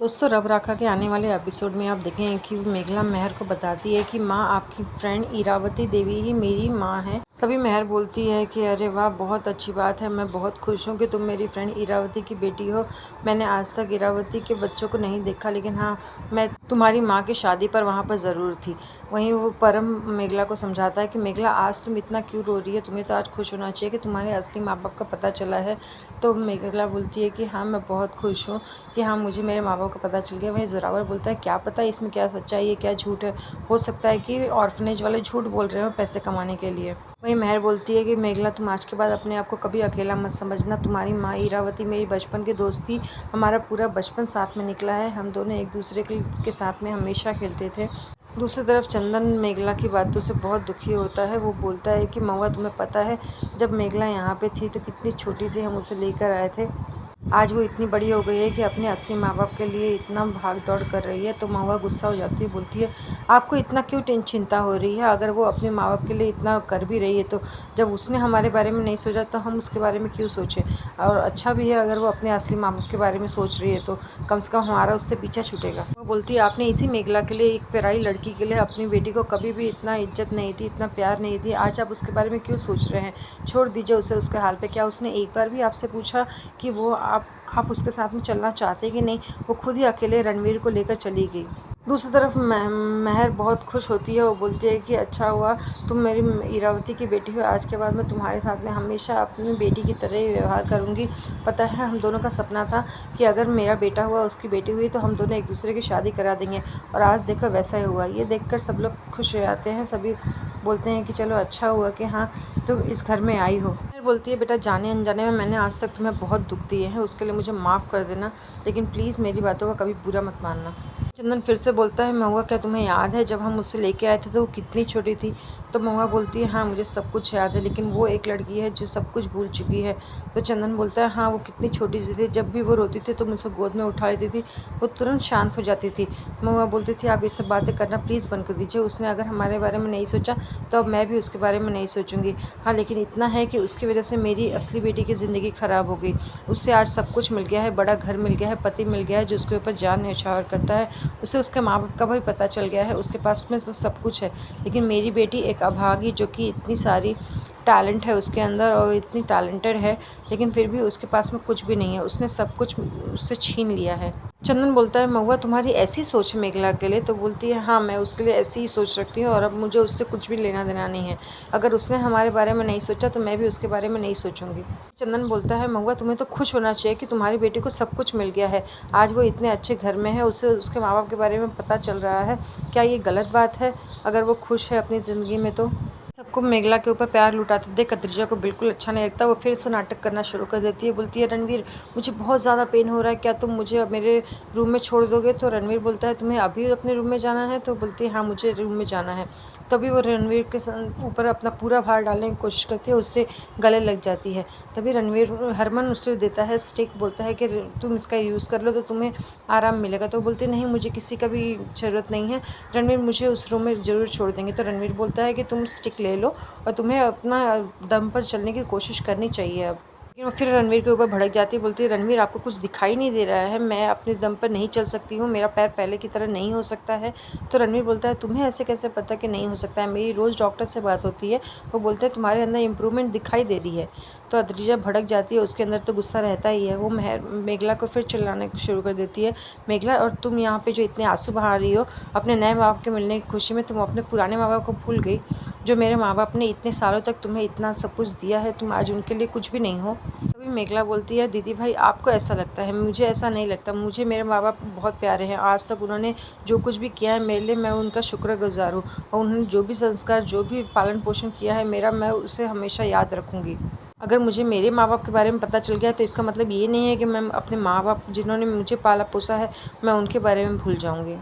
दोस्तों, रब राखा के आने वाले एपिसोड में आप देखें कि मेघला मेहर को बताती है कि माँ, आपकी फ्रेंड इरावती देवी ही मेरी माँ है। तभी मेहर बोलती है कि अरे वाह, बहुत अच्छी बात है, मैं बहुत खुश हूँ कि तुम मेरी फ्रेंड इरावती की बेटी हो। मैंने आज तक इरावती के बच्चों को नहीं देखा, लेकिन हाँ, मैं तुम्हारी माँ की शादी पर वहाँ पर ज़रूर थी। वहीं वो परम मेघला को समझाता है कि मेघला, आज तुम इतना क्यों रो रही है, तुम्हें तो आज खुश होना चाहिए कि तुम्हारे असली माँ बाप का पता चला है। तो मेघला बोलती है कि हाँ, मैं बहुत खुश हूँ कि हाँ, मुझे मेरे माँ बाप का पता चल गया। वहीं जोरावर बोलता है, क्या पता इसमें क्या सच्चाई है, क्या झूठ है। हो सकता है कि ऑर्फनेज वाले झूठ बोल रहे हो पैसे कमाने के लिए। वहीं मेहर बोलती है कि मेघला, तुम आज के बाद अपने आप को कभी अकेला मत समझना। तुम्हारी माँ इरावती मेरी बचपन की दोस्त थी। हमारा पूरा बचपन साथ में निकला है। हम दोनों एक दूसरे के साथ में हमेशा खेलते थे। दूसरी तरफ चंदन मेघला की बातों से बहुत दुखी होता है। वो बोलता है कि महुआ, तुम्हें पता है जब मेघला यहाँ पे थी तो कितनी छोटी सी हम उसे लेकर आए थे। आज वो इतनी बड़ी हो गई है कि अपने असली माँ बाप के लिए इतना भाग दौड़ कर रही है। तो महुआ गुस्सा हो जाती है, बोलती है, आपको इतना क्यों चिंता हो रही है? अगर वो अपने माँ बाप के लिए इतना कर भी रही है तो जब उसने हमारे बारे में नहीं सोचा तो हम उसके बारे में क्यों सोचें? और अच्छा भी है अगर वो अपने असली माँ बाप के बारे में सोच रही है तो कम से कम हमारा उससे पीछा छूटेगा। वो बोलती है, आपने इसी मेघला के लिए, एक पराई लड़की के लिए अपनी बेटी को कभी भी इतना इज्जत नहीं दी, इतना प्यार नहीं दी। आज आप उसके बारे में क्यों सोच रहे हैं? छोड़ दीजिए उसे उसके हाल पे। क्या उसने एक बार भी आपसे पूछा कि वो आप उसके साथ में चलना चाहते कि नहीं? वो खुद ही अकेले रणवीर को लेकर चली गई। दूसरी तरफ मेहर बहुत खुश होती है। वो बोलती है कि अच्छा हुआ तुम मेरी इरावती की बेटी हो। आज के बाद मैं तुम्हारे साथ में हमेशा अपनी बेटी की तरह ही व्यवहार करूँगी। पता है, हम दोनों का सपना था कि अगर मेरा बेटा हुआ, उसकी बेटी हुई तो हम दोनों एक दूसरे की शादी करा देंगे। और आज देखो वैसा ही हुआ। ये देखकर सब लोग खुश हो जाते हैं। सभी बोलते हैं कि चलो अच्छा हुआ कि हाँ, तुम इस घर में आई हो। मेहर बोलती है, बेटा, जाने अनजाने में मैंने आज तक तुम्हें बहुत दुख दिए हैं, उसके लिए मुझे माफ़ कर देना, लेकिन प्लीज़ मेरी बातों का कभी बुरा मत मानना। चंदन फिर से बोलता है, महुआ, क्या तुम्हें याद है जब हम उससे लेके आए थे तो वो कितनी छोटी थी? तो महुआ बोलती है, हाँ, मुझे सब कुछ याद है, लेकिन वो एक लड़की है जो सब कुछ भूल चुकी है। तो चंदन बोलता है, हाँ, वो कितनी छोटी सी थी, जब भी वो रोती थी तो मुझसे गोद में उठा लेती थी, वो तुरंत शांत हो जाती थी। महुआ बोलती थी, आप ये सब बातें करना प्लीज़ बंद कर दीजिए। उसने अगर हमारे बारे में नहीं सोचा तो अब मैं भी उसके बारे में नहीं सोचूंगी। हाँ, लेकिन इतना है कि उसकी वजह से मेरी असली बेटी की ज़िंदगी ख़राब हो गई। उससे आज सब कुछ मिल गया है, बड़ा घर मिल गया है, पति मिल गया है जो उसके ऊपर जान न्यौछावर करता है। उसे उसके माँ बाप का भी पता चल गया है, उसके पास में तो सब कुछ है। लेकिन मेरी बेटी एक अभागी, जो कि इतनी सारी टैलेंट है उसके अंदर और इतनी टैलेंटेड है, लेकिन फिर भी उसके पास में कुछ भी नहीं है। उसने सब कुछ उससे छीन लिया है। चंदन बोलता है, महुआ, तुम्हारी ऐसी सोच मेघला के लिए? तो बोलती है, हाँ, मैं उसके लिए ऐसी ही सोच रखती हूँ और अब मुझे उससे कुछ भी लेना देना नहीं है। अगर उसने हमारे बारे में नहीं सोचा तो मैं भी उसके बारे में नहीं सोचूंगी। चंदन बोलता है, महुआ, तुम्हें तो खुश होना चाहिए कि तुम्हारी बेटी को सब कुछ मिल गया है। आज वो इतने अच्छे घर में है, उसे उसके माँ बाप के बारे में पता चल रहा है। क्या ये गलत बात है? अगर वो खुश है अपनी ज़िंदगी में तो सबको मेघला के ऊपर प्यार लुटाते देख कत्रिजा को बिल्कुल अच्छा नहीं लगता। वो फिर से नाटक करना शुरू कर देती है। बोलती है, रणवीर, मुझे बहुत ज़्यादा पेन हो रहा है, क्या तुम मुझे मेरे रूम में छोड़ दोगे? तो रणवीर बोलता है, तुम्हें अभी अपने रूम में जाना है? तो बोलती है, हाँ, मुझे रूम में जाना है। तभी वो रणवीर के ऊपर अपना पूरा भार डालने की कोशिश करती है, उससे गले लग जाती है। तभी रणवीर हरमन उसे देता है स्टिक, बोलता है कि तुम इसका यूज़ कर लो तो तुम्हें आराम मिलेगा। तो बोलती नहीं, मुझे किसी का भी ज़रूरत नहीं है, रणवीर मुझे उस रूम में ज़रूर छोड़ देंगे। तो रणवीर बोलता है कि तुम स्टिक ले लो और तुम्हें अपना दम पर चलने की कोशिश करनी चाहिए अब। लेकिन वो फिर रणवीर के ऊपर भड़क जाती है। बोलती है, रणवीर, आपको कुछ दिखाई नहीं दे रहा है? मैं अपने दम पर नहीं चल सकती हूँ, मेरा पैर पहले की तरह नहीं हो सकता है। तो रणवीर बोलता है, तुम्हें ऐसे कैसे पता कि नहीं हो सकता है? मेरी रोज़ डॉक्टर से बात होती है, वो बोलते हैं तुम्हारे अंदर इम्प्रूवमेंट दिखाई दे रही है। तो अद्रिजा भड़क जाती है, उसके अंदर तो गुस्सा रहता ही है। वो मेघला को फिर चिल्लाने शुरू कर देती है, मेघला, और तुम यहाँ पे जो इतने आंसू बहा रही हो अपने नए माँ बाप के मिलने की खुशी में, तुम अपने पुराने माँ बाप को भूल गई। जो मेरे माँ बाप ने इतने सालों तक तुम्हें इतना सब कुछ दिया है, तुम आज उनके लिए कुछ भी नहीं हो। तभी मेघला बोलती है, दीदी भाई, आपको ऐसा लगता है, मुझे ऐसा नहीं लगता। मुझे मेरे माँ बाप बहुत प्यारे हैं। आज तक उन्होंने जो कुछ भी किया है मेरे लिए, मैं उनका शुक्रगुजार हूँ। और उन्होंने जो भी संस्कार, जो भी पालन पोषण किया है मेरा, मैं उसे हमेशा याद रखूँगी। अगर मुझे मेरे माँ बाप के बारे में पता चल गया तो इसका मतलब ये नहीं है कि मैं अपने माँ बाप जिन्होंने मुझे पाला पोसा है, मैं उनके बारे में भूल जाऊँगी।